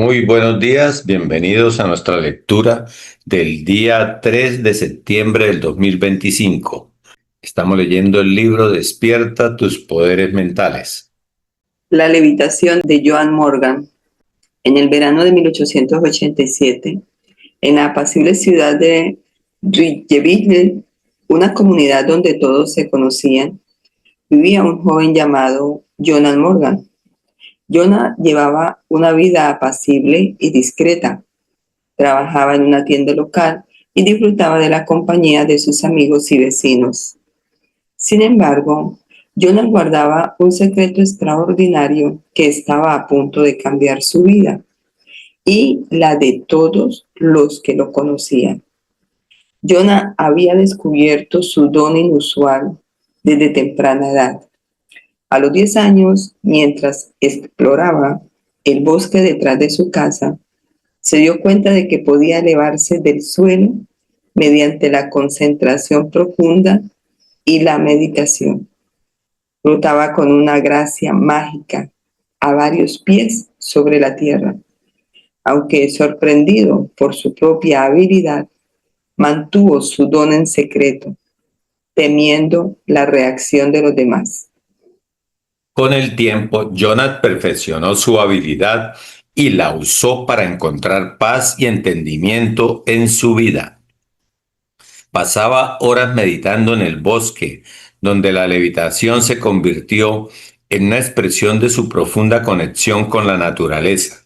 Muy buenos días, bienvenidos a nuestra lectura del día 3 de septiembre del 2025. Estamos leyendo el libro Despierta tus poderes mentales. La levitación de Joan Morgan. En el verano de 1887, en la apacible ciudad de Rijswijk, una comunidad donde todos se conocían, vivía un joven llamado Joan Morgan. Joan llevaba una vida apacible y discreta. Trabajaba en una tienda local y disfrutaba de la compañía de sus amigos y vecinos. Sin embargo, Jonas guardaba un secreto extraordinario que estaba a punto de cambiar su vida y la de todos los que lo conocían. Jonas había descubierto su don inusual desde temprana edad. A los 10 años, mientras exploraba el bosque detrás de su casa, se dio cuenta de que podía elevarse del suelo mediante la concentración profunda y la meditación. Flotaba con una gracia mágica a varios pies sobre la tierra. Aunque sorprendido por su propia habilidad, mantuvo su don en secreto, temiendo la reacción de los demás. Con el tiempo, Jonathan perfeccionó su habilidad y la usó para encontrar paz y entendimiento en su vida. Pasaba horas meditando en el bosque, donde la levitación se convirtió en una expresión de su profunda conexión con la naturaleza.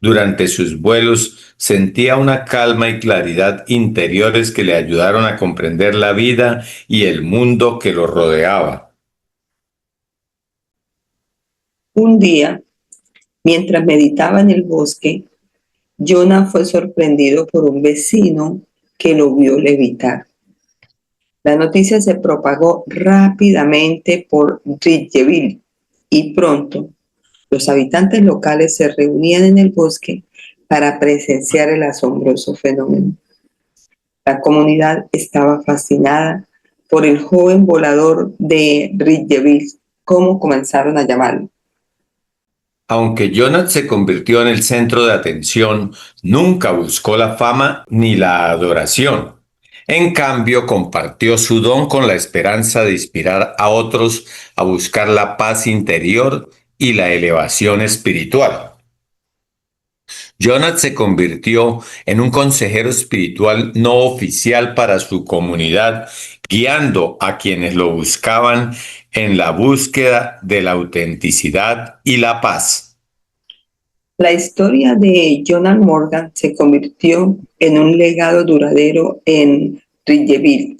Durante sus vuelos sentía una calma y claridad interiores que le ayudaron a comprender la vida y el mundo que lo rodeaba. Un día, mientras meditaba en el bosque, Jonas fue sorprendido por un vecino que lo vio levitar. La noticia se propagó rápidamente por Rijswijk y pronto los habitantes locales se reunían en el bosque para presenciar el asombroso fenómeno. La comunidad estaba fascinada por el joven volador de Rijswijk, como comenzaron a llamarlo. Aunque Jonathan se convirtió en el centro de atención, nunca buscó la fama ni la adoración. En cambio, compartió su don con la esperanza de inspirar a otros a buscar la paz interior y la elevación espiritual. Jonathan se convirtió en un consejero espiritual no oficial para su comunidad, guiando a quienes lo buscaban en la búsqueda de la autenticidad y la paz. La historia de Joan Morgan se convirtió en un legado duradero en Rijswijk,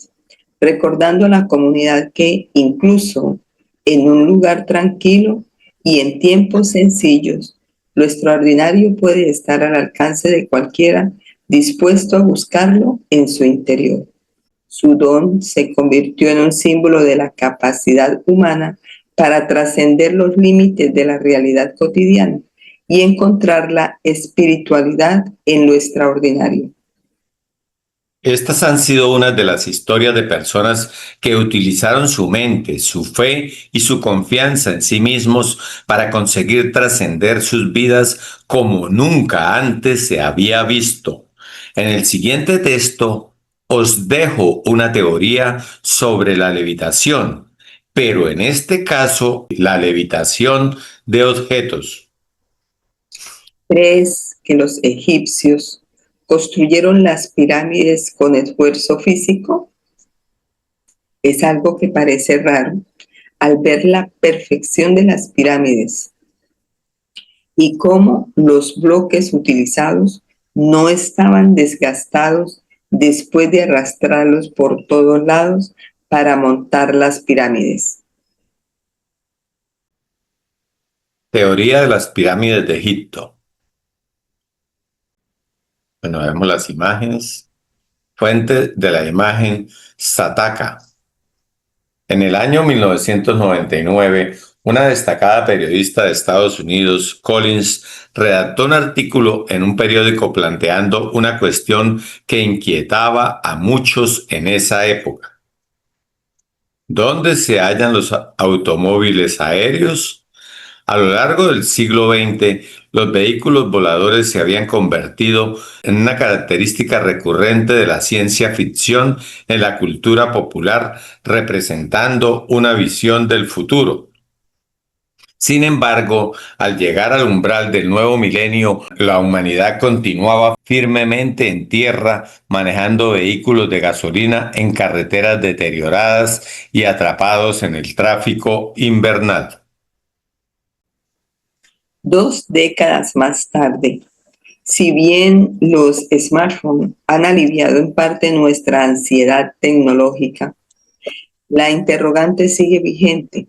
recordando a la comunidad que incluso en un lugar tranquilo y en tiempos sencillos, lo extraordinario puede estar al alcance de cualquiera dispuesto a buscarlo en su interior. Su don se convirtió en un símbolo de la capacidad humana para trascender los límites de la realidad cotidiana y encontrar la espiritualidad en lo extraordinario. Estas han sido unas de las historias de personas que utilizaron su mente, su fe y su confianza en sí mismos para conseguir trascender sus vidas como nunca antes se había visto. En el siguiente texto os dejo una teoría sobre la levitación, pero en este caso la levitación de objetos. ¿Crees que los egipcios construyeron las pirámides con esfuerzo físico? Es algo que parece raro al ver la perfección de las pirámides y cómo los bloques utilizados no estaban desgastados después de arrastrarlos por todos lados para montar las pirámides. Teoría de las pirámides de Egipto. Bueno, vemos las imágenes. Fuente de la imagen Sataka. En el año 1999, una destacada periodista de Estados Unidos, Collins, redactó un artículo en un periódico planteando una cuestión que inquietaba a muchos en esa época. ¿Dónde se hallan los automóviles aéreos? A lo largo del siglo XX, los vehículos voladores se habían convertido en una característica recurrente de la ciencia ficción en la cultura popular, representando una visión del futuro. Sin embargo, al llegar al umbral del nuevo milenio, la humanidad continuaba firmemente en tierra, manejando vehículos de gasolina en carreteras deterioradas y atrapados en el tráfico invernal. 2 décadas más tarde, si bien los smartphones han aliviado en parte nuestra ansiedad tecnológica, la interrogante sigue vigente.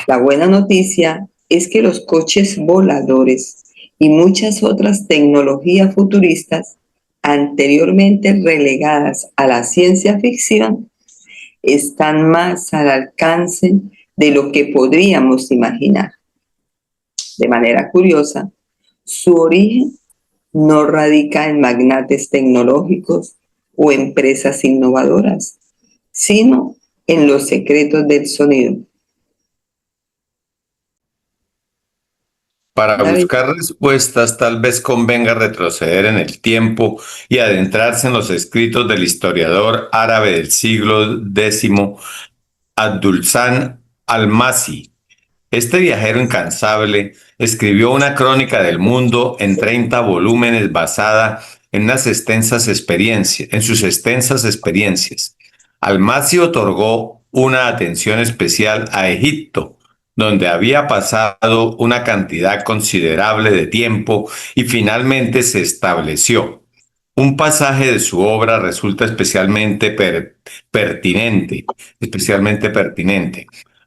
La buena noticia es que los coches voladores y muchas otras tecnologías futuristas anteriormente relegadas a la ciencia ficción están más al alcance de lo que podríamos imaginar. De manera curiosa, su origen no radica en magnates tecnológicos o empresas innovadoras, sino en los secretos del sonido. Para David, buscar respuestas, tal vez convenga retroceder en el tiempo y adentrarse en los escritos del historiador árabe del siglo X, Abdulsan al-Masi. Este viajero incansable escribió una crónica del mundo en 30 volúmenes basada en sus extensas experiencias. Almasi otorgó una atención especial a Egipto, donde había pasado una cantidad considerable de tiempo y finalmente se estableció. Un pasaje de su obra resulta especialmente pertinente.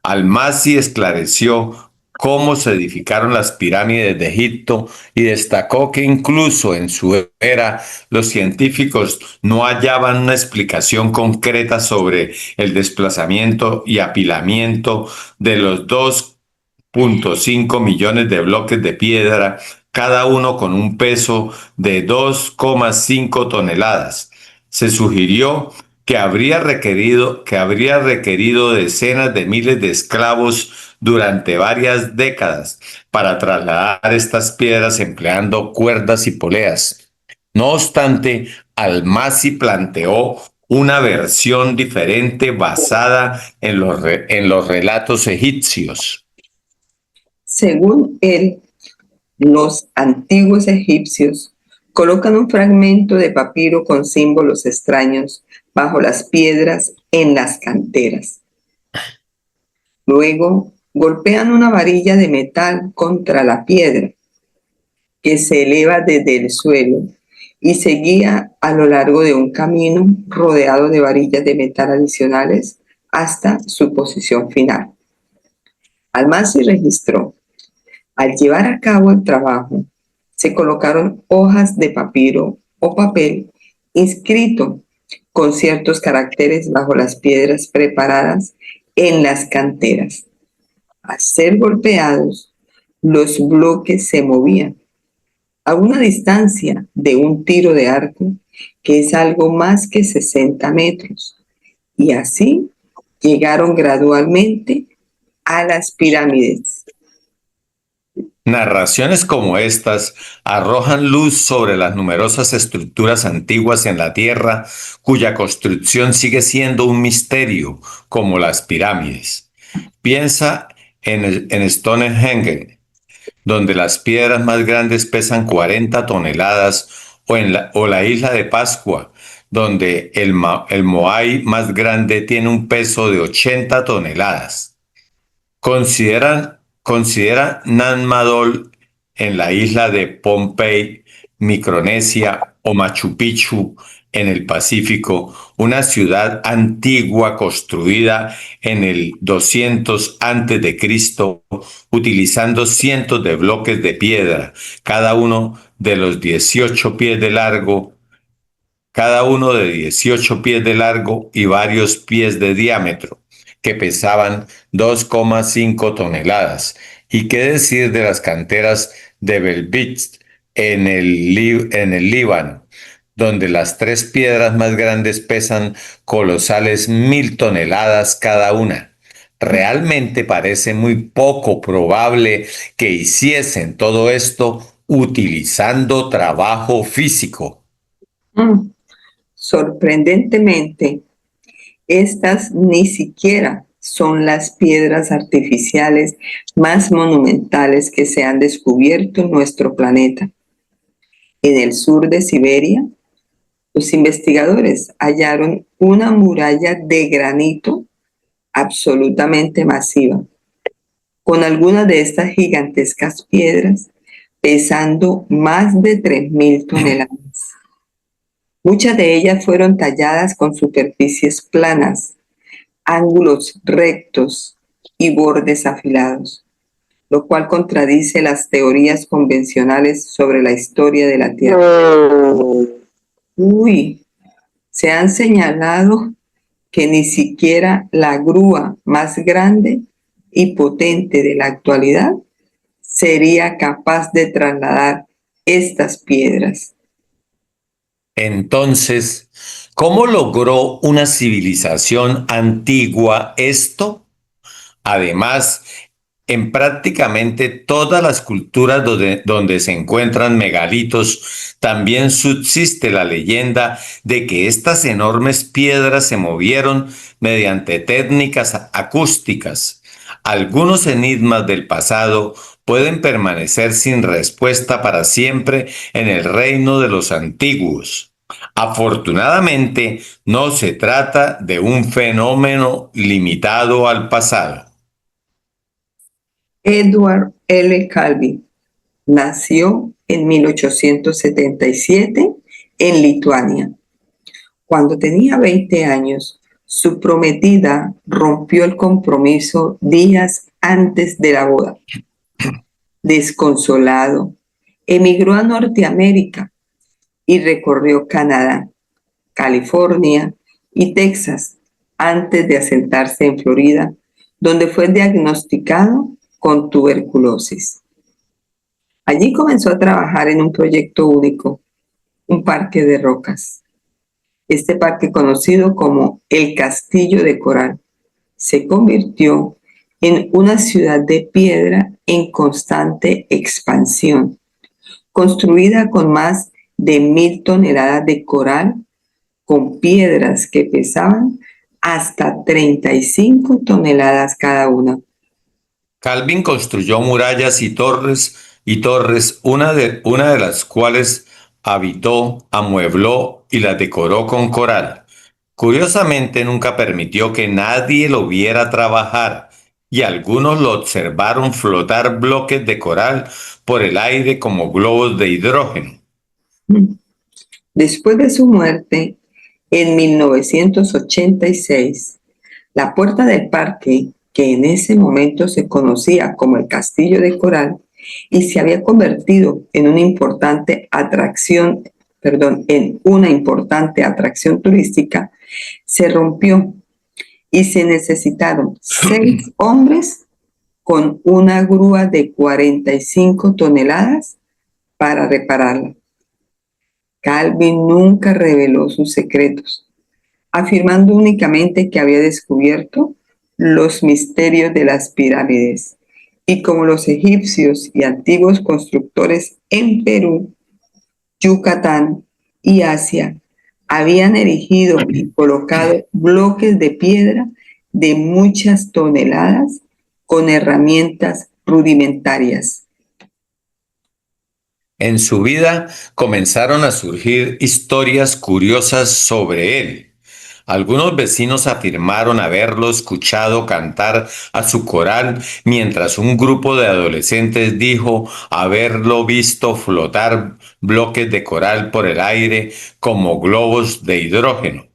Almasi esclareció cómo se edificaron las pirámides de Egipto y destacó que incluso en su era los científicos no hallaban una explicación concreta sobre el desplazamiento y apilamiento de los 2,5 millones de bloques de piedra, cada uno con un peso de 2,5 toneladas. Se sugirió que habría requerido decenas de miles de esclavos durante varias décadas para trasladar estas piedras empleando cuerdas y poleas. No obstante, Almasi planteó una versión diferente basada en los relatos egipcios. según él, los antiguos egipcios colocan un fragmento de papiro con símbolos extraños bajo las piedras en las canteras. Luego, golpean una varilla de metal contra la piedra, que se eleva desde el suelo y se guía a lo largo de un camino rodeado de varillas de metal adicionales hasta su posición final. Almasi registró: al llevar a cabo el trabajo, se colocaron hojas de papiro o papel inscrito con ciertos caracteres bajo las piedras preparadas en las canteras. Al ser golpeados, los bloques se movían a una distancia de un tiro de arco, que es algo más que 60 metros, y así llegaron gradualmente a las pirámides. Narraciones como estas arrojan luz sobre las numerosas estructuras antiguas en la Tierra cuya construcción sigue siendo un misterio, como las pirámides. Piensa en Stonehenge, donde las piedras más grandes pesan 40 toneladas, o la isla de Pascua, donde el Moai más grande tiene un peso de 80 toneladas. Considera Nanmadol en la isla de Pohnpei, Micronesia, o Machu Picchu en el Pacífico, una ciudad antigua construida en el 200 antes de Cristo, utilizando cientos de bloques de piedra, cada uno de los 18 pies de largo, cada uno de 18 pies de largo y varios pies de diámetro, que pesaban 2,5 toneladas. ¿Y qué decir de las canteras de Belbit en el Líbano, donde las tres piedras más grandes pesan colosales 1.000 toneladas cada una? Realmente parece muy poco probable que hiciesen todo esto utilizando trabajo físico. Mm. Sorprendentemente, estas ni siquiera son las piedras artificiales más monumentales que se han descubierto en nuestro planeta. En el sur de Siberia, los investigadores hallaron una muralla de granito absolutamente masiva, con algunas de estas gigantescas piedras pesando más de 3.000 toneladas. Muchas de ellas fueron talladas con superficies planas, ángulos rectos y bordes afilados, lo cual contradice las teorías convencionales sobre la historia de la Tierra. Uy, se han señalado que ni siquiera la grúa más grande y potente de la actualidad sería capaz de trasladar estas piedras. Entonces, ¿cómo logró una civilización antigua esto? Además, en prácticamente todas las culturas donde se encuentran megalitos, también subsiste la leyenda de que estas enormes piedras se movieron mediante técnicas acústicas. Algunos enigmas del pasado pueden permanecer sin respuesta para siempre en el reino de los antiguos. Afortunadamente, no se trata de un fenómeno limitado al pasado. Edward L. Calvi nació en 1877 en Lituania. Cuando tenía 20 años, su prometida rompió el compromiso días antes de la boda. Desconsolado, emigró a Norteamérica y recorrió Canadá, California y Texas antes de asentarse en Florida, donde fue diagnosticado con tuberculosis. Allí comenzó a trabajar en un proyecto único, un parque de rocas. Este parque, conocido como el Castillo de Coral, se convirtió en una ciudad de piedra en constante expansión, construida con más de 1.000 toneladas de coral, con piedras que pesaban hasta 35 toneladas cada una. Calvin construyó murallas y torres, una de las cuales habitó, amuebló y las decoró con coral. Curiosamente, nunca permitió que nadie lo viera trabajar, y algunos lo observaron flotar bloques de coral por el aire como globos de hidrógeno. Después de su muerte, en 1986, la puerta del parque, que en ese momento se conocía como el Castillo de Coral y se había convertido en una importante atracción, turística, se rompió y se necesitaron 6 hombres con una grúa de 45 toneladas para repararla. Calvin nunca reveló sus secretos, afirmando únicamente que había descubierto los misterios de las pirámides. Y como los egipcios y antiguos constructores en Perú, Yucatán y Asia habían erigido y colocado bloques de piedra de muchas toneladas con herramientas rudimentarias. En su vida comenzaron a surgir historias curiosas sobre él. Algunos vecinos afirmaron haberlo escuchado cantar a su coral, mientras un grupo de adolescentes dijo haberlo visto flotar bloques de coral por el aire como globos de hidrógeno.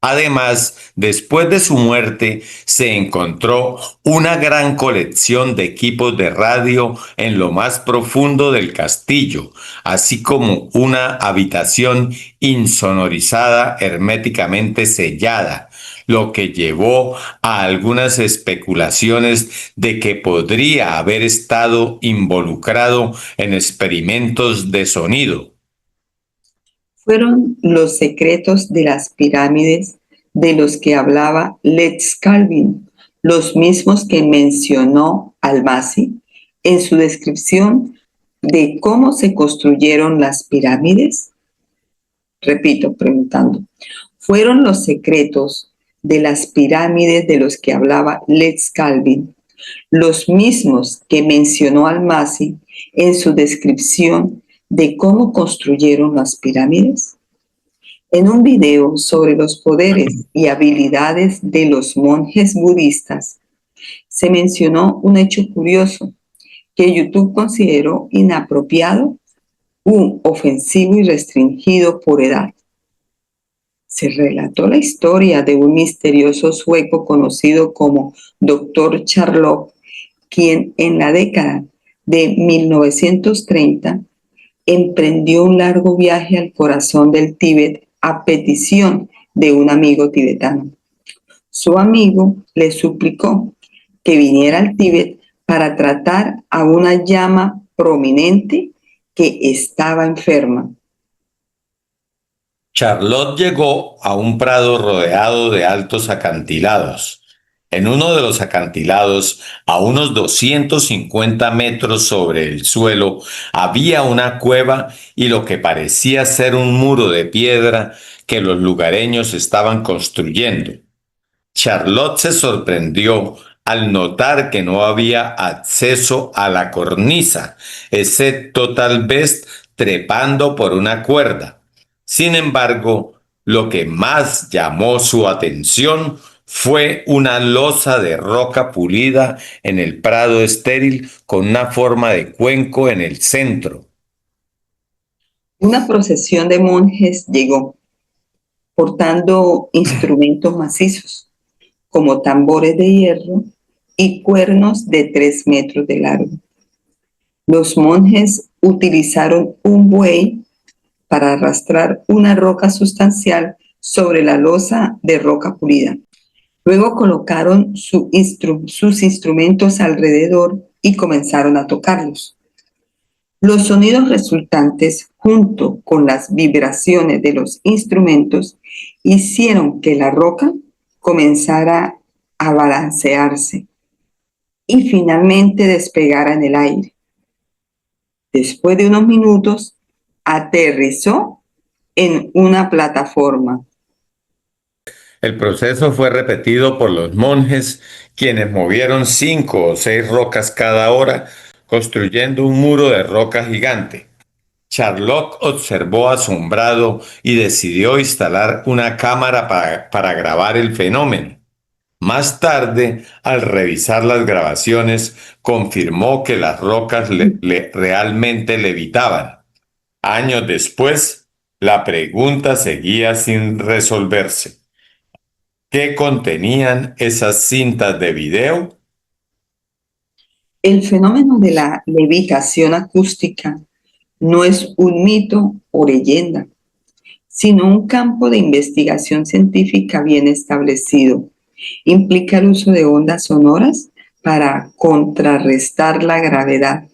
Además, después de su muerte, se encontró una gran colección de equipos de radio en lo más profundo del castillo, así como una habitación insonorizada, herméticamente sellada, lo que llevó a algunas especulaciones de que podría haber estado involucrado en experimentos de sonido. Fueron los secretos de las pirámides de los que hablaba Lex Calvin, los mismos que mencionó Almasi en su descripción de cómo se construyeron las pirámides? Repito, preguntando. ¿Fueron los secretos de las pirámides de los que hablaba Lex Calvin los mismos que mencionó Almasi en su descripción de cómo construyeron las pirámides? En un video sobre los poderes y habilidades de los monjes budistas, se mencionó un hecho curioso que YouTube consideró inapropiado, ofensivo y restringido por edad. Se relató la historia de un misterioso sueco conocido como Dr. Charlock, quien en la década de 1930 emprendió un largo viaje al corazón del Tíbet a petición de un amigo tibetano. Su amigo le suplicó que viniera al Tíbet para tratar a una llama prominente que estaba enferma. Charlotte llegó a un prado rodeado de altos acantilados. En uno de los acantilados, a unos 250 metros sobre el suelo, había una cueva y lo que parecía ser un muro de piedra que los lugareños estaban construyendo. Charlotte se sorprendió al notar que no había acceso a la cornisa, excepto tal vez trepando por una cuerda. Sin embargo, lo que más llamó su atención fue una losa de roca pulida en el prado estéril con una forma de cuenco en el centro. Una procesión de monjes llegó, portando instrumentos macizos, como tambores de hierro y cuernos de 3 metros de largo. Los monjes utilizaron un buey para arrastrar una roca sustancial sobre la losa de roca pulida. Luego colocaron sus instrumentos alrededor y comenzaron a tocarlos. Los sonidos resultantes, junto con las vibraciones de los instrumentos, hicieron que la roca comenzara a balancearse y finalmente despegara en el aire. Después de unos minutos, aterrizó en una plataforma. El proceso fue repetido por los monjes, quienes movieron 5 o 6 rocas cada hora, construyendo un muro de roca gigante. Charlock observó asombrado y decidió instalar una cámara para grabar el fenómeno. Más tarde, al revisar las grabaciones, confirmó que las rocas realmente levitaban. Años después, la pregunta seguía sin resolverse. ¿Qué contenían esas cintas de video? El fenómeno de la levitación acústica no es un mito o leyenda, sino un campo de investigación científica bien establecido. Implica el uso de ondas sonoras para contrarrestar la gravedad,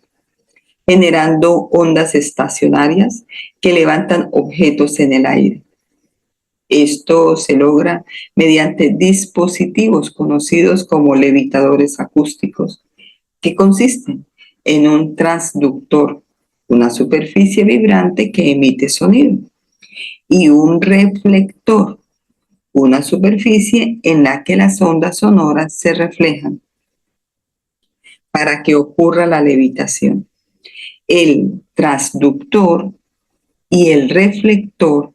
generando ondas estacionarias que levantan objetos en el aire. Esto se logra mediante dispositivos conocidos como levitadores acústicos, que consisten en un transductor, una superficie vibrante que emite sonido, y un reflector, una superficie en la que las ondas sonoras se reflejan para que ocurra la levitación. El transductor y el reflector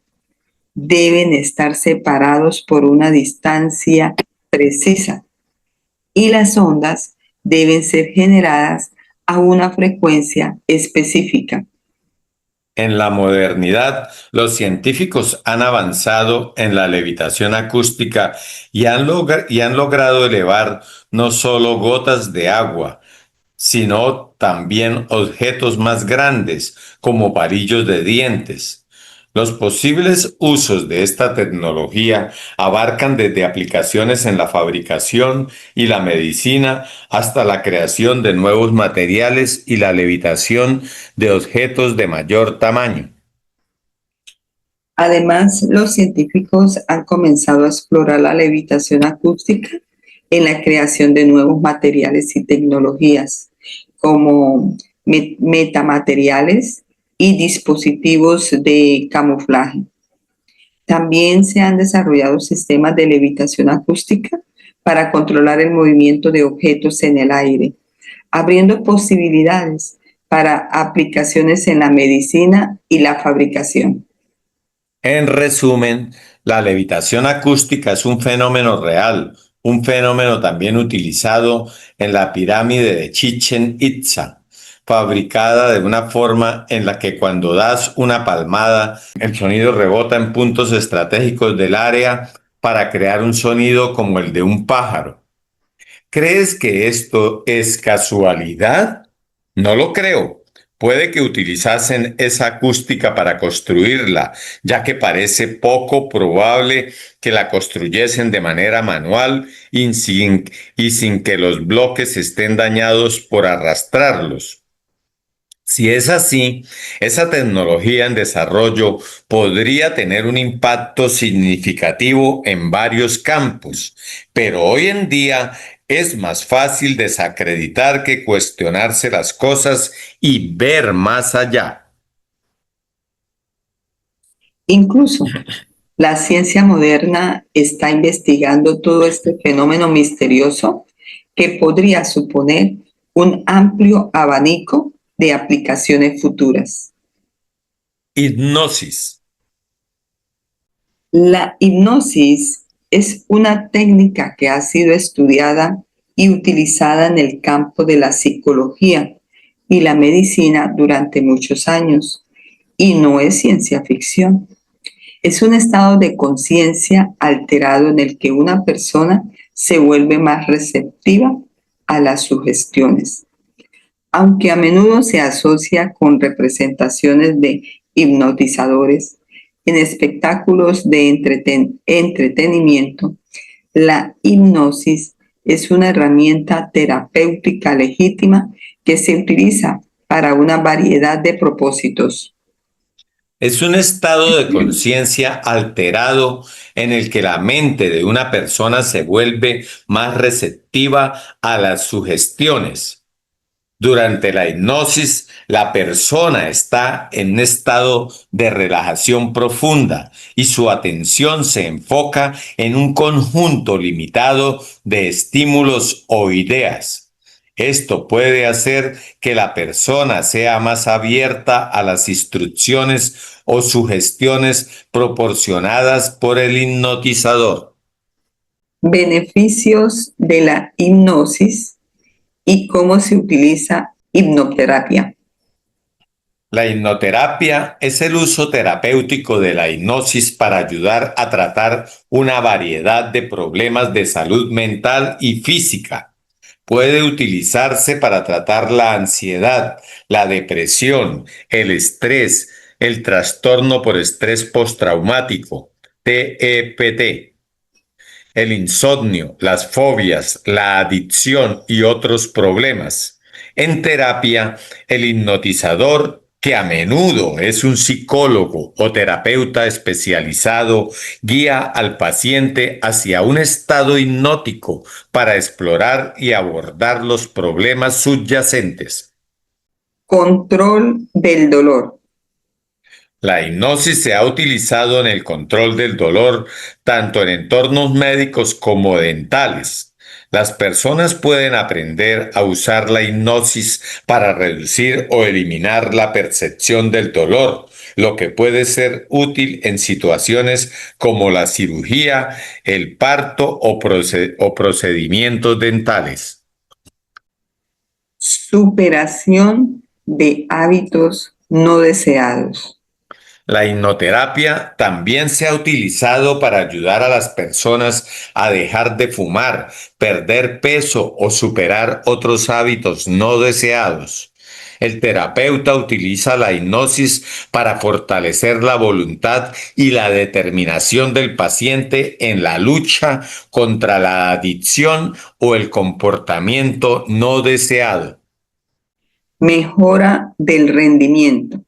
deben estar separados por una distancia precisa y las ondas deben ser generadas a una frecuencia específica. En la modernidad, los científicos han avanzado en la levitación acústica y han logrado elevar no solo gotas de agua, sino también objetos más grandes, como palillos de dientes. Los posibles usos de esta tecnología abarcan desde aplicaciones en la fabricación y la medicina hasta la creación de nuevos materiales y la levitación de objetos de mayor tamaño. Además, los científicos han comenzado a explorar la levitación acústica en la creación de nuevos materiales y tecnologías, como metamateriales y dispositivos de camuflaje. También se han desarrollado sistemas de levitación acústica para controlar el movimiento de objetos en el aire, abriendo posibilidades para aplicaciones en la medicina y la fabricación. En resumen, la levitación acústica es un fenómeno real, un fenómeno también utilizado en la pirámide de Chichén Itzá, fabricada de una forma en la que cuando das una palmada, el sonido rebota en puntos estratégicos del área para crear un sonido como el de un pájaro. ¿Crees que esto es casualidad? No lo creo. Puede que utilizasen esa acústica para construirla, ya que parece poco probable que la construyesen de manera manual y sin que los bloques estén dañados por arrastrarlos. Si es así, esa tecnología en desarrollo podría tener un impacto significativo en varios campos, pero hoy en día es más fácil desacreditar que cuestionarse las cosas y ver más allá. Incluso la ciencia moderna está investigando todo este fenómeno misterioso que podría suponer un amplio abanico de aplicaciones futuras. Hipnosis. La hipnosis es una técnica que ha sido estudiada y utilizada en el campo de la psicología y la medicina durante muchos años, y no es ciencia ficción. Es un estado de conciencia alterado en el que una persona se vuelve más receptiva a las sugestiones. Aunque a menudo se asocia con representaciones de hipnotizadores en espectáculos de entretenimiento, la hipnosis es una herramienta terapéutica legítima que se utiliza para una variedad de propósitos. Es un estado de conciencia alterado en el que la mente de una persona se vuelve más receptiva a las sugestiones. Durante la hipnosis, la persona está en un estado de relajación profunda y su atención se enfoca en un conjunto limitado de estímulos o ideas. Esto puede hacer que la persona sea más abierta a las instrucciones o sugestiones proporcionadas por el hipnotizador. Beneficios de la hipnosis y cómo se utiliza hipnoterapia. La hipnoterapia es el uso terapéutico de la hipnosis para ayudar a tratar una variedad de problemas de salud mental y física. Puede utilizarse para tratar la ansiedad, la depresión, el estrés, el trastorno por estrés postraumático, TEPT, el insomnio, las fobias, la adicción y otros problemas. En terapia, el hipnotizador, que a menudo es un psicólogo o terapeuta especializado, guía al paciente hacia un estado hipnótico para explorar y abordar los problemas subyacentes. Control del dolor. La hipnosis se ha utilizado en el control del dolor tanto en entornos médicos como dentales. Las personas pueden aprender a usar la hipnosis para reducir o eliminar la percepción del dolor, lo que puede ser útil en situaciones como la cirugía, el parto o procedimientos dentales. Superación de hábitos no deseados. La hipnoterapia también se ha utilizado para ayudar a las personas a dejar de fumar, perder peso o superar otros hábitos no deseados. El terapeuta utiliza la hipnosis para fortalecer la voluntad y la determinación del paciente en la lucha contra la adicción o el comportamiento no deseado. Mejora del rendimiento.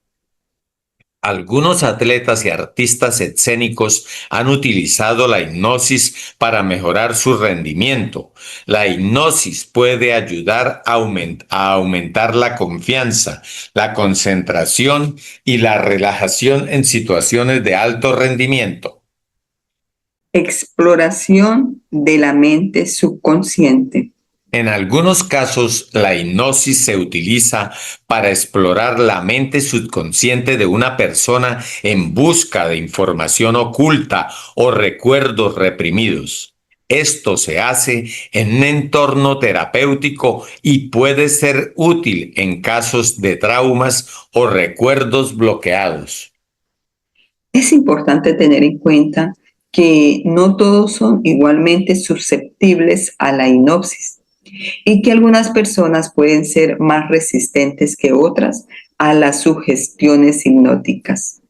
Algunos atletas y artistas escénicos han utilizado la hipnosis para mejorar su rendimiento. La hipnosis puede ayudar a aumentar la confianza, la concentración y la relajación en situaciones de alto rendimiento. Exploración de la mente subconsciente. En algunos casos, la hipnosis se utiliza para explorar la mente subconsciente de una persona en busca de información oculta o recuerdos reprimidos. Esto se hace en un entorno terapéutico y puede ser útil en casos de traumas o recuerdos bloqueados. Es importante tener en cuenta que no todos son igualmente susceptibles a la hipnosis y que algunas personas pueden ser más resistentes que otras a las sugestiones hipnóticas.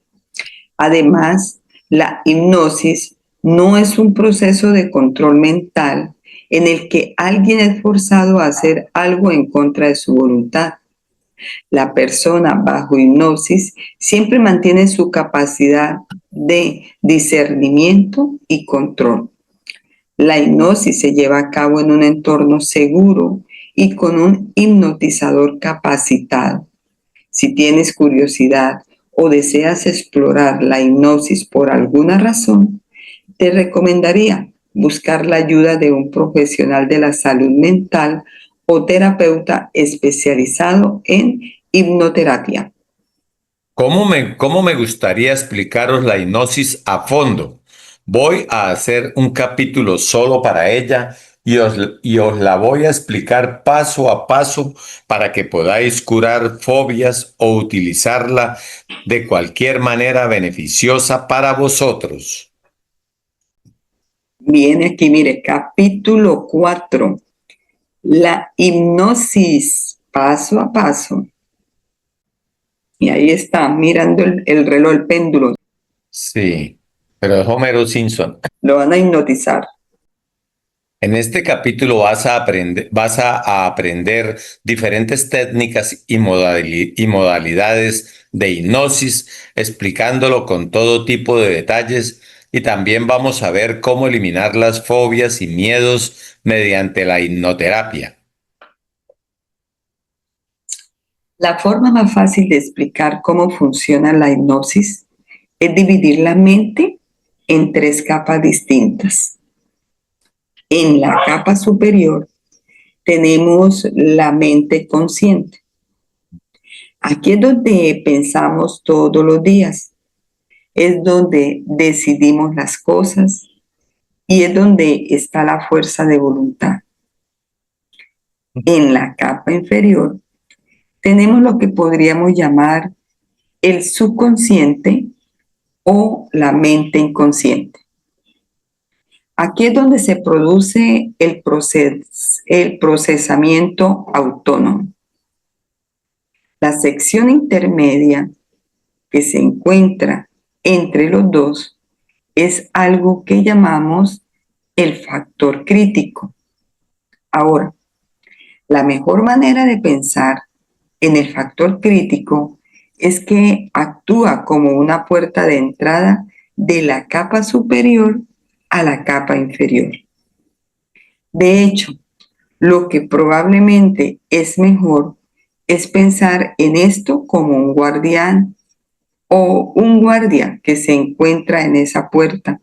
Además, la hipnosis no es un proceso de control mental en el que alguien es forzado a hacer algo en contra de su voluntad. La persona bajo hipnosis siempre mantiene su capacidad de discernimiento y control. La hipnosis se lleva a cabo en un entorno seguro y con un hipnotizador capacitado. Si tienes curiosidad o deseas explorar la hipnosis por alguna razón, te recomendaría buscar la ayuda de un profesional de la salud mental o terapeuta especializado en hipnoterapia. ¿Cómo me gustaría explicaros la hipnosis a fondo? Voy a hacer un capítulo solo para ella y os la voy a explicar paso a paso para que podáis curar fobias o utilizarla de cualquier manera beneficiosa para vosotros. Viene aquí, mire, capítulo 4, la hipnosis paso a paso. Y ahí está, mirando el reloj, el péndulo. Sí, pero es Homero Simpson. Lo van a hipnotizar. En este capítulo vas a aprender diferentes técnicas y modalidades de hipnosis, explicándolo con todo tipo de detalles, y también vamos a ver cómo eliminar las fobias y miedos mediante la hipnoterapia. La forma más fácil de explicar cómo funciona la hipnosis es dividir la mente en tres capas distintas. En la capa superior tenemos la mente consciente. Aquí es donde pensamos todos los días, es donde decidimos las cosas y es donde está la fuerza de voluntad. En la capa inferior tenemos lo que podríamos llamar el subconsciente o la mente inconsciente. Aquí es donde se produce el procesamiento autónomo. La sección intermedia que se encuentra entre los dos es algo que llamamos el factor crítico. Ahora, la mejor manera de pensar en el factor crítico es que actúa como una puerta de entrada de la capa superior a la capa inferior. De hecho, lo que probablemente es mejor es pensar en esto como un guardián o un guardia que se encuentra en esa puerta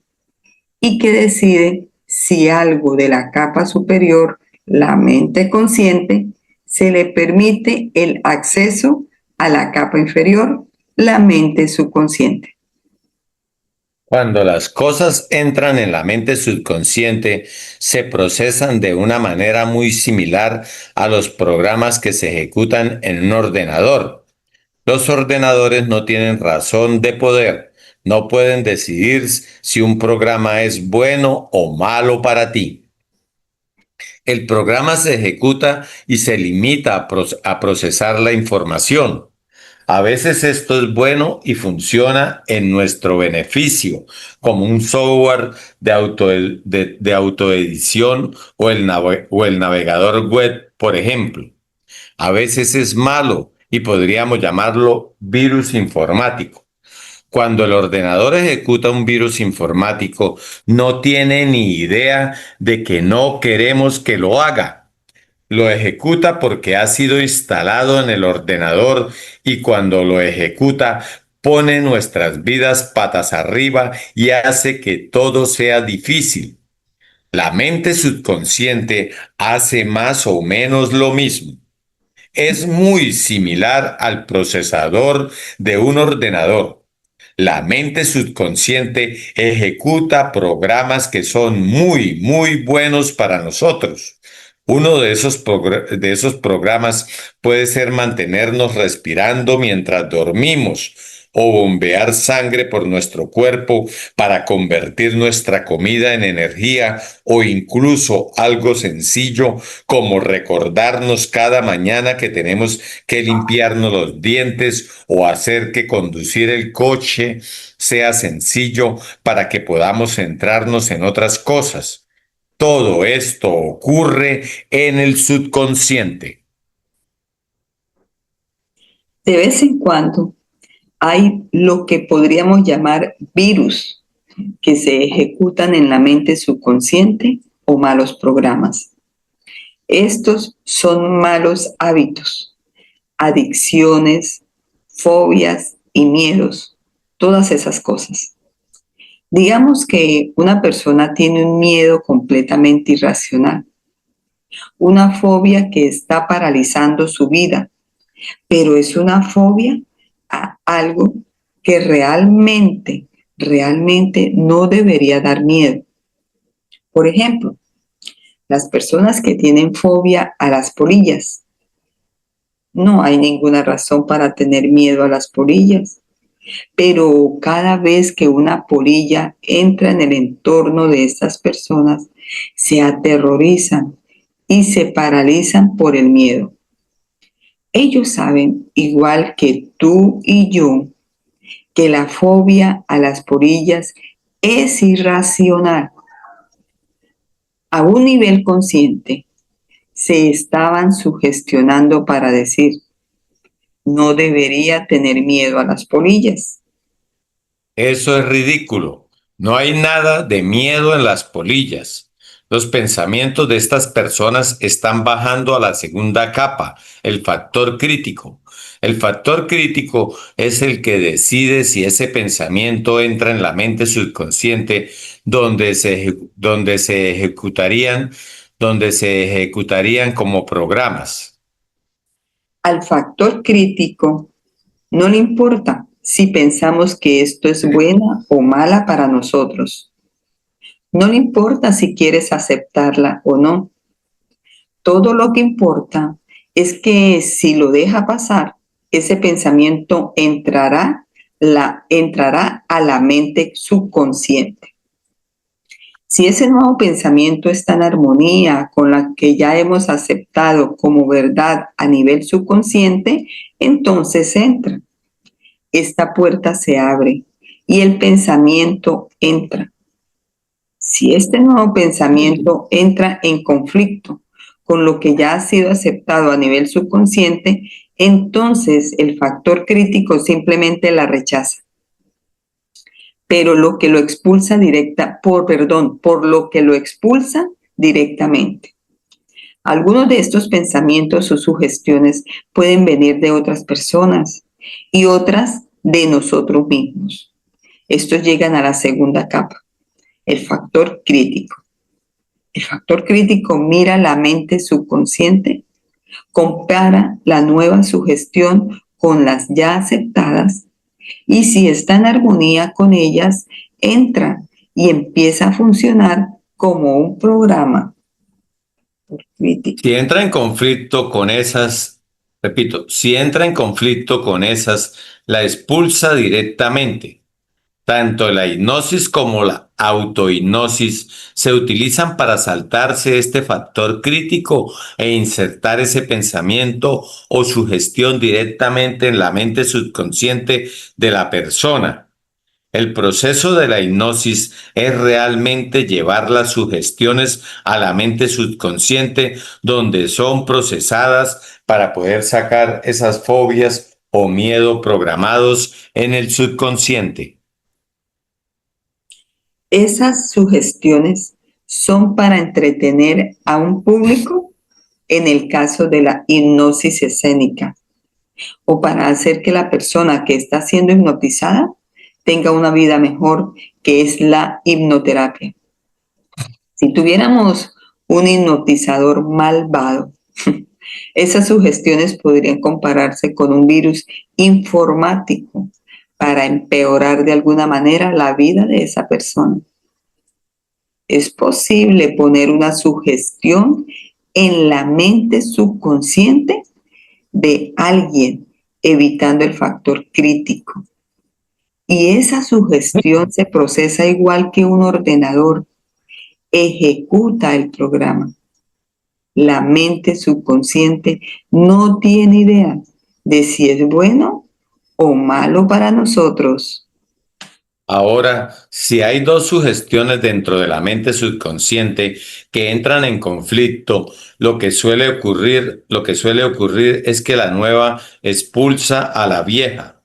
y que decide si algo de la capa superior, la mente consciente, se le permite el acceso a la capa inferior, la mente subconsciente. Cuando las cosas entran en la mente subconsciente, se procesan de una manera muy similar a los programas que se ejecutan en un ordenador. Los ordenadores no tienen razón de poder, no pueden decidir si un programa es bueno o malo para ti. El programa se ejecuta y se limita a procesar la información. A veces esto es bueno y funciona en nuestro beneficio, como un software de autoedición o el navegador web, por ejemplo. A veces es malo y podríamos llamarlo virus informático. Cuando el ordenador ejecuta un virus informático, no tiene ni idea de que no queremos que lo haga. Lo ejecuta porque ha sido instalado en el ordenador y cuando lo ejecuta pone nuestras vidas patas arriba y hace que todo sea difícil. La mente subconsciente hace más o menos lo mismo. Es muy similar al procesador de un ordenador. La mente subconsciente ejecuta programas que son muy buenos para nosotros. Uno de esos programas puede ser mantenernos respirando mientras dormimos o bombear sangre por nuestro cuerpo para convertir nuestra comida en energía o incluso algo sencillo como recordarnos cada mañana que tenemos que limpiarnos los dientes o hacer que conducir el coche sea sencillo para que podamos centrarnos en otras cosas. Todo esto ocurre en el subconsciente. De vez en cuando hay lo que podríamos llamar virus que se ejecutan en la mente subconsciente o malos programas. Estos son malos hábitos, adicciones, fobias y miedos, todas esas cosas. Digamos que una persona tiene un miedo completamente irracional, una fobia que está paralizando su vida, pero es una fobia a algo que realmente no debería dar miedo. Por ejemplo, las personas que tienen fobia a las polillas. No hay ninguna razón para tener miedo a las polillas, pero cada vez que una polilla entra en el entorno de estas personas, se aterrorizan y se paralizan por el miedo. Ellos saben, igual que tú y yo, que la fobia a las polillas es irracional. A un nivel consciente, se estaban sugestionando para decir, no debería tener miedo a las polillas. Eso es ridículo. No hay nada de miedo en las polillas. Los pensamientos de estas personas están bajando a la segunda capa, el factor crítico. El factor crítico es el que decide si ese pensamiento entra en la mente subconsciente donde se ejecutarían como programas. Al factor crítico no le importa si pensamos que esto es buena o mala para nosotros. No le importa si quieres aceptarla o no. Todo lo que importa es que si lo deja pasar, ese pensamiento entrará a la mente subconsciente. Si ese nuevo pensamiento está en armonía con la que ya hemos aceptado como verdad a nivel subconsciente, entonces entra. Esta puerta se abre y el pensamiento entra. Si este nuevo pensamiento entra en conflicto con lo que ya ha sido aceptado a nivel subconsciente, entonces el factor crítico simplemente la rechaza. Pero por lo que lo expulsa directamente. Algunos de estos pensamientos o sugestiones pueden venir de otras personas y otras de nosotros mismos. Estos llegan a la segunda capa, el factor crítico. El factor crítico mira la mente subconsciente, compara la nueva sugestión con las ya aceptadas y si está en armonía con ellas, entra y empieza a funcionar como un programa crítico. Si entra en conflicto con esas, repito, si entra en conflicto con esas, la expulsa directamente. Tanto la hipnosis como la autohipnosis se utilizan para saltarse este factor crítico e insertar ese pensamiento o sugestión directamente en la mente subconsciente de la persona. El proceso de la hipnosis es realmente llevar las sugestiones a la mente subconsciente donde son procesadas para poder sacar esas fobias o miedo programados en el subconsciente. Esas sugestiones son para entretener a un público en el caso de la hipnosis escénica o para hacer que la persona que está siendo hipnotizada tenga una vida mejor, que es la hipnoterapia. Si tuviéramos un hipnotizador malvado, esas sugestiones podrían compararse con un virus informático para empeorar de alguna manera la vida de esa persona. Es posible poner una sugestión en la mente subconsciente de alguien, evitando el factor crítico. Y esa sugestión se procesa igual que un ordenador, ejecuta el programa. La mente subconsciente no tiene idea de si es bueno o malo para nosotros. Ahora, si hay dos sugestiones dentro de la mente subconsciente que entran en conflicto, lo que suele ocurrir es que la nueva expulsa a la vieja.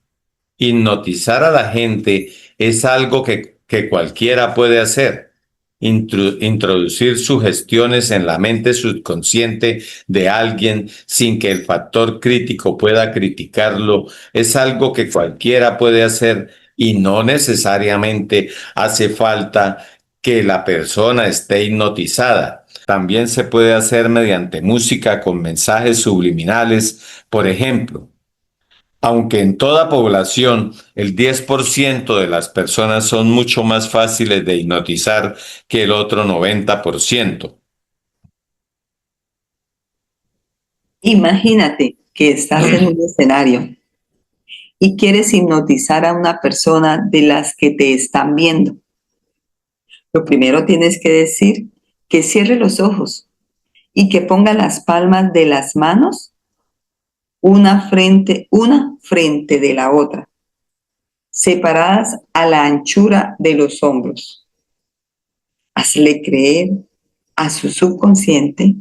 Hipnotizar a la gente es algo que cualquiera puede hacer. Introducir sugestiones en la mente subconsciente de alguien sin que el factor crítico pueda criticarlo es algo que cualquiera puede hacer y no necesariamente hace falta que la persona esté hipnotizada. También se puede hacer mediante música con mensajes subliminales, por ejemplo. Aunque en toda población el 10% de las personas son mucho más fáciles de hipnotizar que el otro 90%. Imagínate que estás en un escenario y quieres hipnotizar a una persona de las que te están viendo. Lo primero tienes que decir que cierre los ojos y que ponga las palmas de las manos una frente de la otra, separadas a la anchura de los hombros. Hazle creer a su subconsciente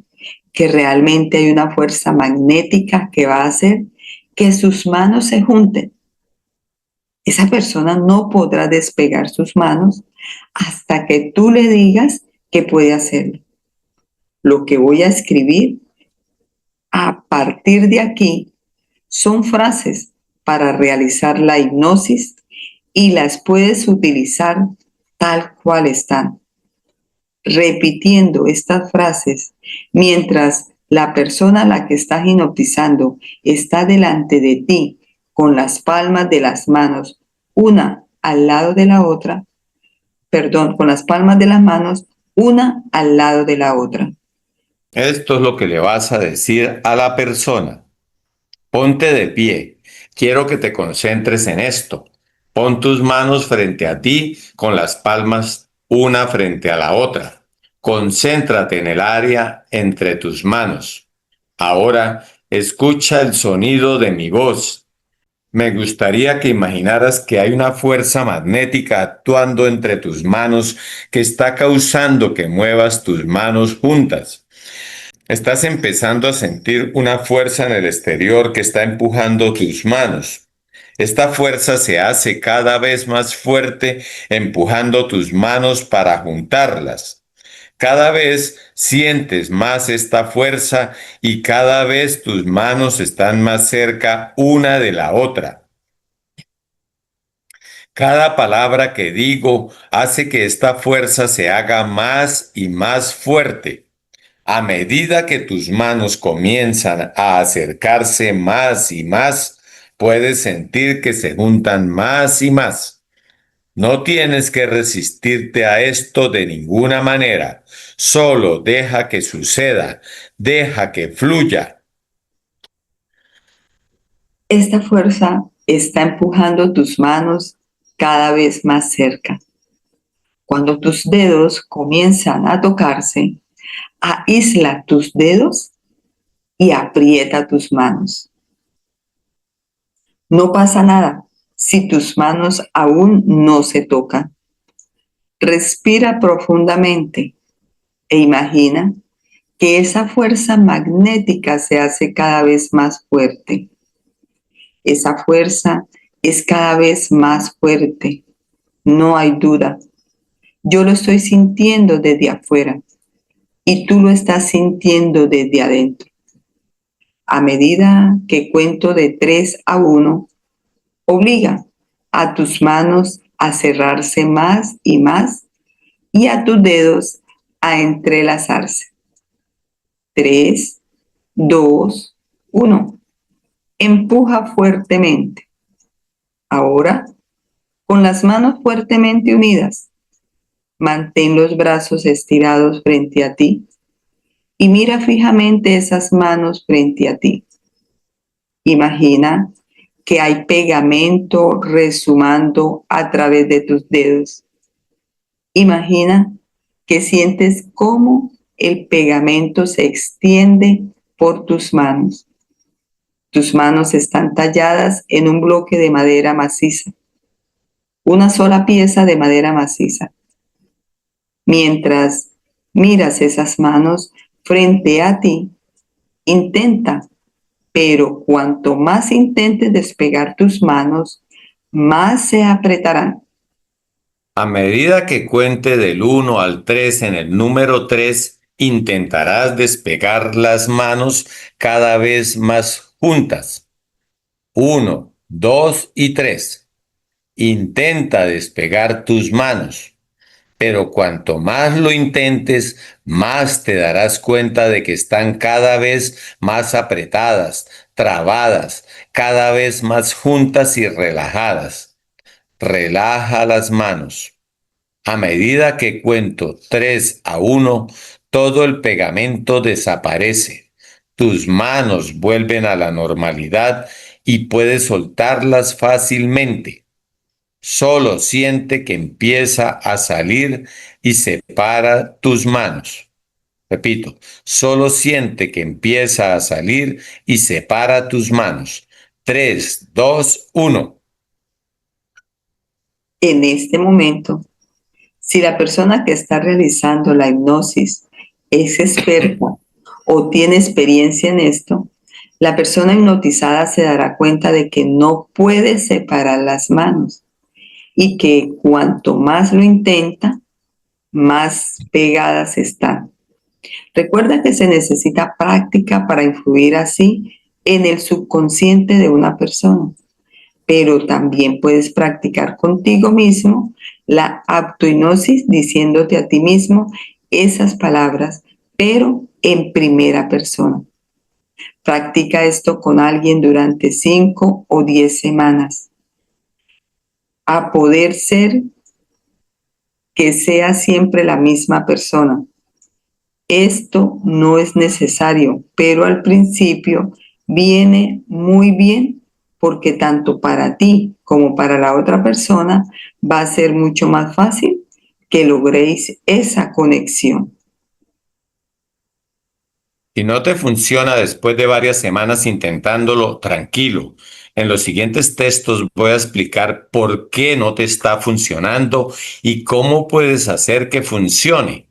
que realmente hay una fuerza magnética que va a hacer que sus manos se junten. Esa persona no podrá despegar sus manos hasta que tú le digas que puede hacerlo. Lo que voy a escribir a partir de aquí son frases para realizar la hipnosis y las puedes utilizar tal cual están. Repitiendo estas frases mientras la persona a la que estás hipnotizando está delante de ti con las palmas de las manos una al lado de la otra, con las palmas de las manos una al lado de la otra. Esto es lo que le vas a decir a la persona. Ponte de pie. Quiero que te concentres en esto. Pon tus manos frente a ti con las palmas una frente a la otra. Concéntrate en el área entre tus manos. Ahora escucha el sonido de mi voz. Me gustaría que imaginaras que hay una fuerza magnética actuando entre tus manos que está causando que muevas tus manos juntas. Estás empezando a sentir una fuerza en el exterior que está empujando tus manos. Esta fuerza se hace cada vez más fuerte, empujando tus manos para juntarlas. Cada vez sientes más esta fuerza y cada vez tus manos están más cerca una de la otra. Cada palabra que digo hace que esta fuerza se haga más y más fuerte. A medida que tus manos comienzan a acercarse más y más, puedes sentir que se juntan más y más. No tienes que resistirte a esto de ninguna manera. Solo deja que suceda, deja que fluya. Esta fuerza está empujando tus manos cada vez más cerca. Cuando tus dedos comienzan a tocarse, aísla tus dedos y aprieta tus manos. No pasa nada si tus manos aún no se tocan. Respira profundamente e imagina que esa fuerza magnética se hace cada vez más fuerte. Esa fuerza es cada vez más fuerte. No hay duda. Yo lo estoy sintiendo desde afuera y tú lo estás sintiendo desde adentro. A medida que cuento de 3 a 1, obliga a tus manos a cerrarse más y a tus dedos a entrelazarse. 3, 2, 1. Empuja fuertemente. Ahora, con las manos fuertemente unidas, mantén los brazos estirados frente a ti y mira fijamente esas manos frente a ti. Imagina que hay pegamento resumando a través de tus dedos. Imagina que sientes cómo el pegamento se extiende por tus manos. Tus manos están talladas en un bloque de madera maciza, una sola pieza de madera maciza. Mientras miras esas manos frente a ti, intenta, pero cuanto más intentes despegar tus manos, más se apretarán. A medida que cuente del 1 al 3, en el número 3 intentarás despegar las manos cada vez más juntas. 1, 2 y 3. Intenta despegar tus manos, pero cuanto más lo intentes, más te darás cuenta de que están cada vez más apretadas, trabadas, cada vez más juntas y relajadas. Relaja las manos. A medida que cuento 3 a 1, todo el pegamento desaparece. Tus manos vuelven a la normalidad y puedes soltarlas fácilmente. Solo siente que empieza a salir y separa tus manos. Repito, solo siente que empieza a salir y separa tus manos. 3, 2, 1. En este momento, si la persona que está realizando la hipnosis es experta o tiene experiencia en esto, la persona hipnotizada se dará cuenta de que no puede separar las manos y que cuanto más lo intenta, más pegadas están. Recuerda que se necesita práctica para influir así en el subconsciente de una persona, pero también puedes practicar contigo mismo la autohipnosis diciéndote a ti mismo esas palabras, pero en primera persona. Practica esto con alguien durante 5 o 10 semanas. A poder ser que sea siempre la misma persona. Esto no es necesario, pero al principio viene muy bien porque tanto para ti como para la otra persona va a ser mucho más fácil que logréis esa conexión. Si no te funciona después de varias semanas intentándolo, tranquilo. En los siguientes textos voy a explicar por qué no te está funcionando y cómo puedes hacer que funcione.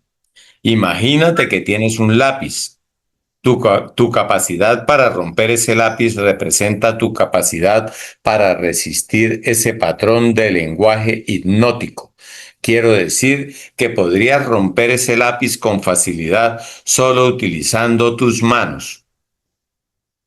Imagínate que tienes un lápiz. Tu capacidad para romper ese lápiz representa tu capacidad para resistir ese patrón de lenguaje hipnótico. Quiero decir que podrías romper ese lápiz con facilidad solo utilizando tus manos.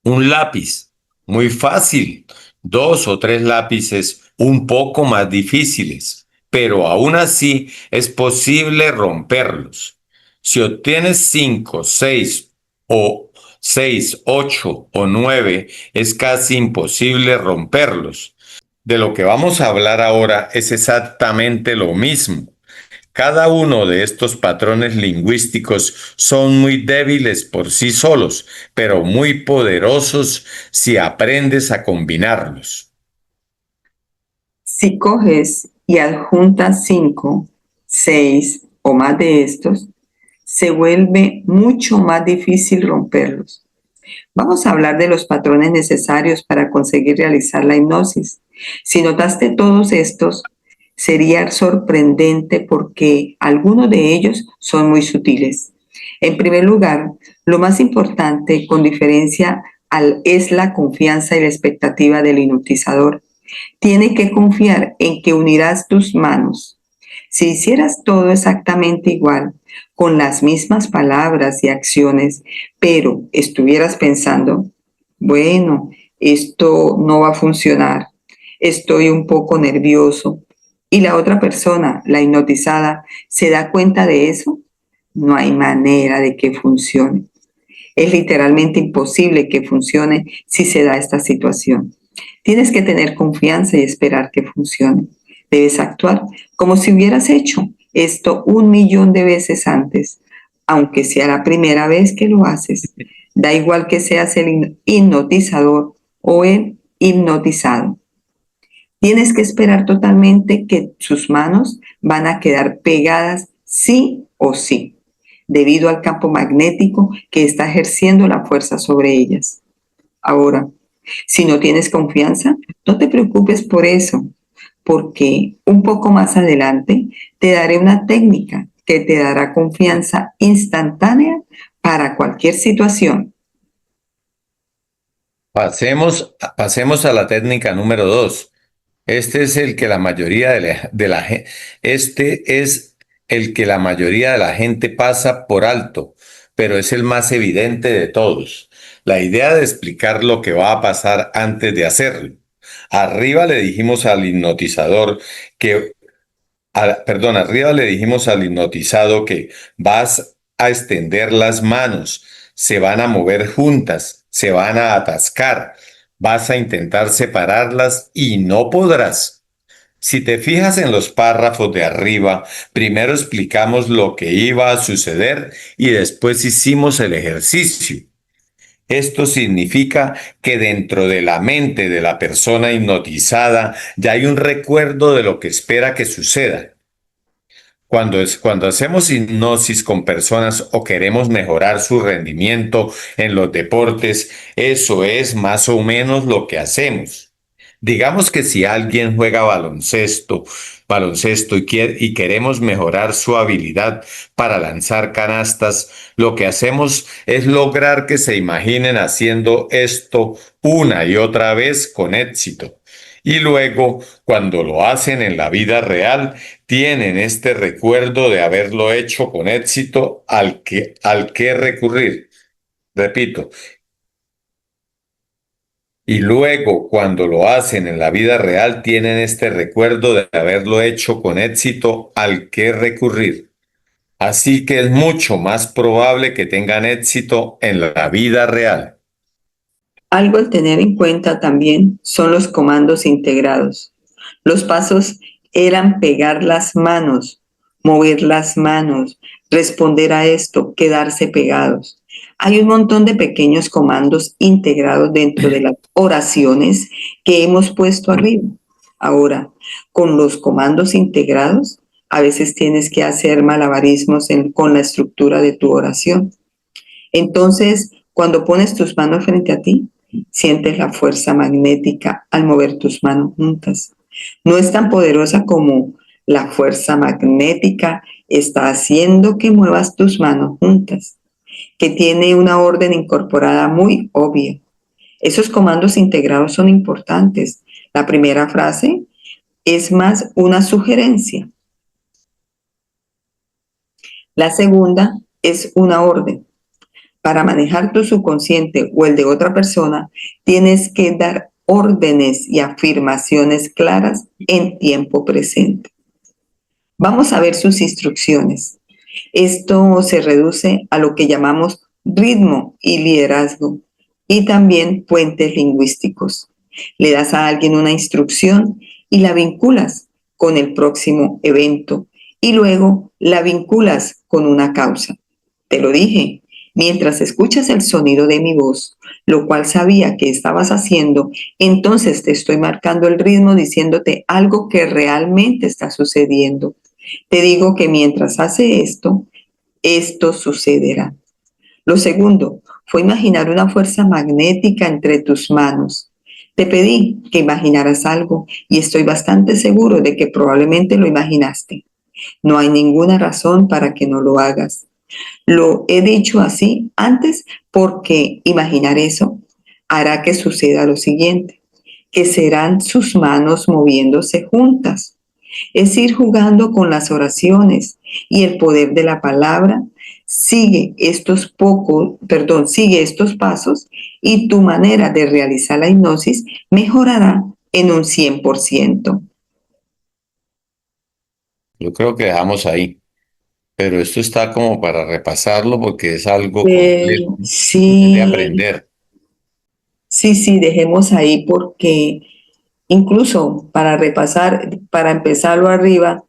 Un lápiz, muy fácil. 2 o 3 lápices, un poco más difíciles, pero aún así es posible romperlos. Si obtienes 5, 6 o 6, 8 o 9, es casi imposible romperlos. De lo que vamos a hablar ahora es exactamente lo mismo. Cada uno de estos patrones lingüísticos son muy débiles por sí solos, pero muy poderosos si aprendes a combinarlos. Si coges y adjuntas 5, 6 o más de estos, se vuelve mucho más difícil romperlos. Vamos a hablar de los patrones necesarios para conseguir realizar la hipnosis. Si notaste todos estos, sería sorprendente porque algunos de ellos son muy sutiles. En primer lugar, lo más importante con diferencia es la confianza y la expectativa del hipnotizador. Tiene que confiar en que unirás tus manos. Si hicieras todo exactamente igual, con las mismas palabras y acciones, pero estuvieras pensando, bueno, esto no va a funcionar, estoy un poco nervioso, y la otra persona, la hipnotizada, se da cuenta de eso, no hay manera de que funcione. Es literalmente imposible que funcione si se da esta situación. Tienes que tener confianza y esperar que funcione. Debes actuar como si hubieras hecho esto 1.000.000 de veces antes, aunque sea la primera vez que lo haces. Da igual que seas el hipnotizador o el hipnotizado. Tienes que esperar totalmente que sus manos van a quedar pegadas sí o sí, debido al campo magnético que está ejerciendo la fuerza sobre ellas. Ahora, si no tienes confianza, no te preocupes por eso, porque un poco más adelante te daré una técnica que te dará confianza instantánea para cualquier situación. Pasemos a la técnica número 2. Este es el que la mayoría este es el que la mayoría de la gente pasa por alto, pero es el más evidente de todos. La idea de explicar lo que va a pasar antes de hacerlo. Arriba le dijimos al hipnotizador que arriba le dijimos al hipnotizado que vas a extender las manos, se van a mover juntas, se van a atascar, vas a intentar separarlas y no podrás. Si te fijas en los párrafos de arriba, primero explicamos lo que iba a suceder y después hicimos el ejercicio. Esto significa que dentro de la mente de la persona hipnotizada ya hay un recuerdo de lo que espera que suceda. Cuando hacemos hipnosis con personas o queremos mejorar su rendimiento en los deportes, eso es más o menos lo que hacemos. Digamos que si alguien juega baloncesto y queremos mejorar su habilidad para lanzar canastas, lo que hacemos es lograr que se imaginen haciendo esto una y otra vez con éxito. Y luego, cuando lo hacen en la vida real, tienen este recuerdo de haberlo hecho con éxito al que recurrir. Repito, y luego, cuando lo hacen en la vida real, tienen este recuerdo de haberlo hecho con éxito al que recurrir. Así que es mucho más probable que tengan éxito en la vida real. Algo a tener en cuenta también son los comandos integrados. Los pasos eran pegar las manos, mover las manos, responder a esto, quedarse pegados. Hay un montón de pequeños comandos integrados dentro de las oraciones que hemos puesto arriba. Ahora, con los comandos integrados, a veces tienes que hacer malabarismos con la estructura de tu oración. Entonces, cuando pones tus manos frente a ti, sientes la fuerza magnética al mover tus manos juntas. No es tan poderosa como la fuerza magnética está haciendo que muevas tus manos juntas, que tiene una orden incorporada muy obvia. Esos comandos integrados son importantes. La primera frase es más una sugerencia. La segunda es una orden. Para manejar tu subconsciente o el de otra persona, tienes que dar órdenes y afirmaciones claras en tiempo presente. Vamos a ver sus instrucciones. Esto se reduce a lo que llamamos ritmo y liderazgo y también puentes lingüísticos. Le das a alguien una instrucción y la vinculas con el próximo evento y luego la vinculas con una causa. Te lo dije, mientras escuchas el sonido de mi voz, lo cual sabía que estabas haciendo, entonces te estoy marcando el ritmo diciéndote algo que realmente está sucediendo. Te digo que mientras hace esto, esto sucederá. Lo segundo fue imaginar una fuerza magnética entre tus manos. Te pedí que imaginaras algo y estoy bastante seguro de que probablemente lo imaginaste. No hay ninguna razón para que no lo hagas. Lo he dicho así antes porque imaginar eso hará que suceda lo siguiente, que serán sus manos moviéndose juntas, es ir jugando con las oraciones y el poder de la palabra. Sigue estos pasos y tu manera de realizar la hipnosis mejorará en un 100%. Yo creo que dejamos ahí, pero esto está como para repasarlo porque es algo complejo de Sí, aprender. sí, dejemos ahí porque incluso para repasar, para empezarlo arriba,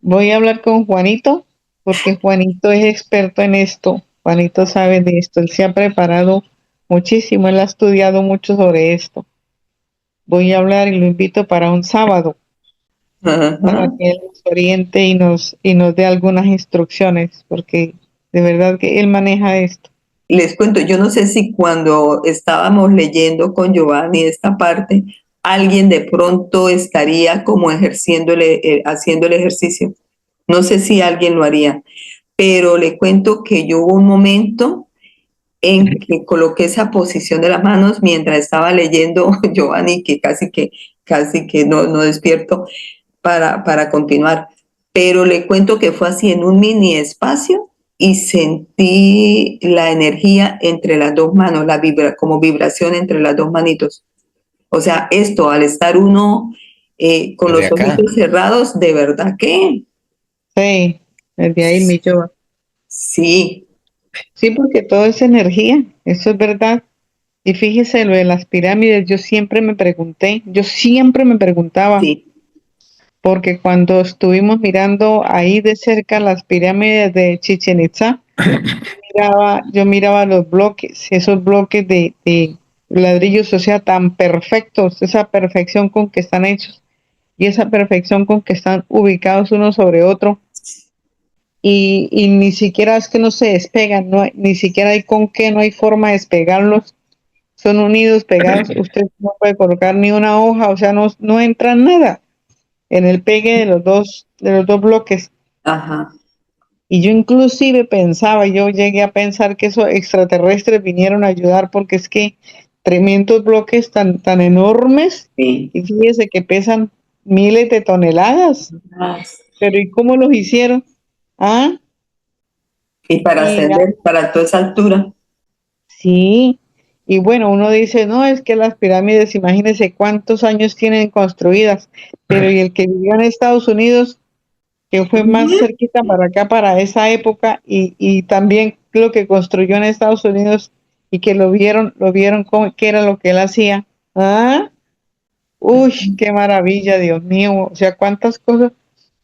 Voy a hablar con Juanito, porque Juanito es experto en esto. Juanito sabe de esto. Él se ha preparado muchísimo. Él ha estudiado mucho sobre esto. Voy a hablar y lo invito para un sábado, para ajá, que él nos oriente y nos dé algunas instrucciones, porque de verdad que él maneja esto. les cuento, yo no sé si cuando estábamos leyendo con Giovanni esta parte, alguien de pronto estaría como haciendo el ejercicio. No sé si alguien lo haría, pero le cuento que yo hubo un momento en que coloqué esa posición de las manos mientras estaba leyendo Giovanni, que casi que no despierto para continuar. Pero le cuento que fue así en un mini espacio y sentí la energía entre las dos manos, como vibración entre las dos manitos. O sea, esto al estar uno con Desde los acá, ojitos cerrados, de verdad que Sí, desde ahí mi yo. sí, Sí, porque todo es energía, eso es verdad. Y fíjese lo de las pirámides, yo siempre me preguntaba, sí. porque cuando estuvimos mirando ahí de cerca las pirámides de Chichen Itza, yo miraba los bloques, esos bloques de ladrillos, o sea, tan perfectos, esa perfección con que están hechos y esa perfección con que están ubicados uno sobre otro. Y ni siquiera es que no se despegan, ni siquiera hay con qué, no hay forma de despegarlos, son unidos, pegados, usted no puede colocar ni una hoja, o sea, no entra nada en el pegue de los dos bloques. Ajá. Y yo inclusive yo llegué a pensar que esos extraterrestres vinieron a ayudar porque es que tremendos bloques tan enormes, Sí. y fíjese que pesan miles de toneladas, pero ¿y cómo los hicieron? Ah, Y para y ascender para toda esa altura. sí, y bueno, uno dice, no, es que las pirámides, imagínense cuántos años tienen construidas, pero y el que vivió en Estados Unidos, que fue más cerquita para acá, para esa época, y también lo que construyó en Estados Unidos y que lo vieron qué era lo que él hacía. Ah, uy, qué maravilla, Dios mío, o sea, cuántas cosas,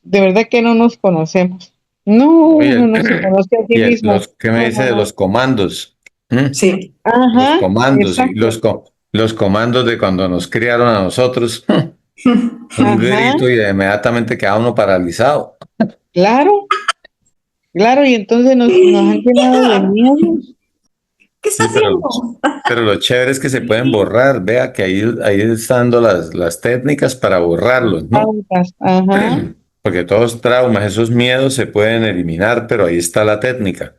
de verdad que no nos conocemos. No, uno oye, no se conoce a sí y mismo. ¿qué me No, dice no, de no. los comandos? ¿Mm? Sí. Los Ajá, comandos y exacto. los comandos de cuando nos criaron a nosotros, un Ajá, grito y inmediatamente queda uno paralizado. claro, claro, y entonces nos han llenado de Hija, miedo. ¿qué está Sí, haciendo? pero lo chévere es que se pueden borrar. Vea que ahí están dando las técnicas para borrarlos, ¿no? Pautas, ajá. Porque todos traumas, esos miedos se pueden eliminar, pero ahí está la técnica.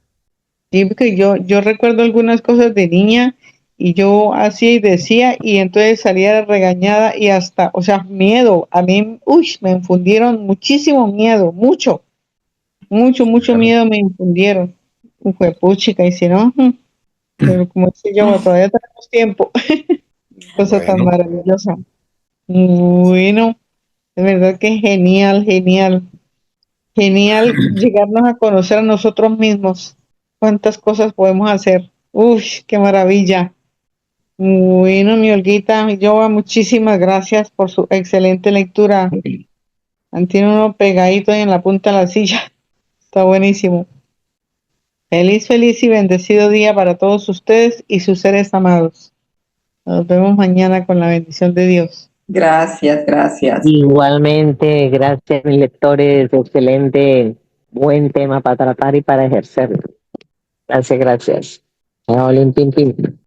Sí, porque yo recuerdo algunas cosas de niña y yo hacía y decía y entonces salía regañada y hasta, o sea, miedo. A mí, uy, me infundieron muchísimo miedo, mucho Claro. miedo me infundieron. Puchica, y si no, pero como dice yo, todavía tenemos tiempo. Cosa tan Bueno, maravillosa. Bueno, de verdad que genial, genial. Genial llegarnos a conocer a nosotros mismos. Cuántas cosas podemos hacer. Uf, qué maravilla. Bueno, mi Olguita, Yoba, muchísimas gracias por su excelente lectura. Tiene uno pegadito ahí en la punta de la silla. Está buenísimo. Feliz y bendecido día para todos ustedes y sus seres amados. Nos vemos mañana con la bendición de Dios. Gracias, gracias. Igualmente, gracias, mis lectores. Excelente, buen tema para tratar y para ejercer. Gracias, gracias. Chao, Limpín, pim.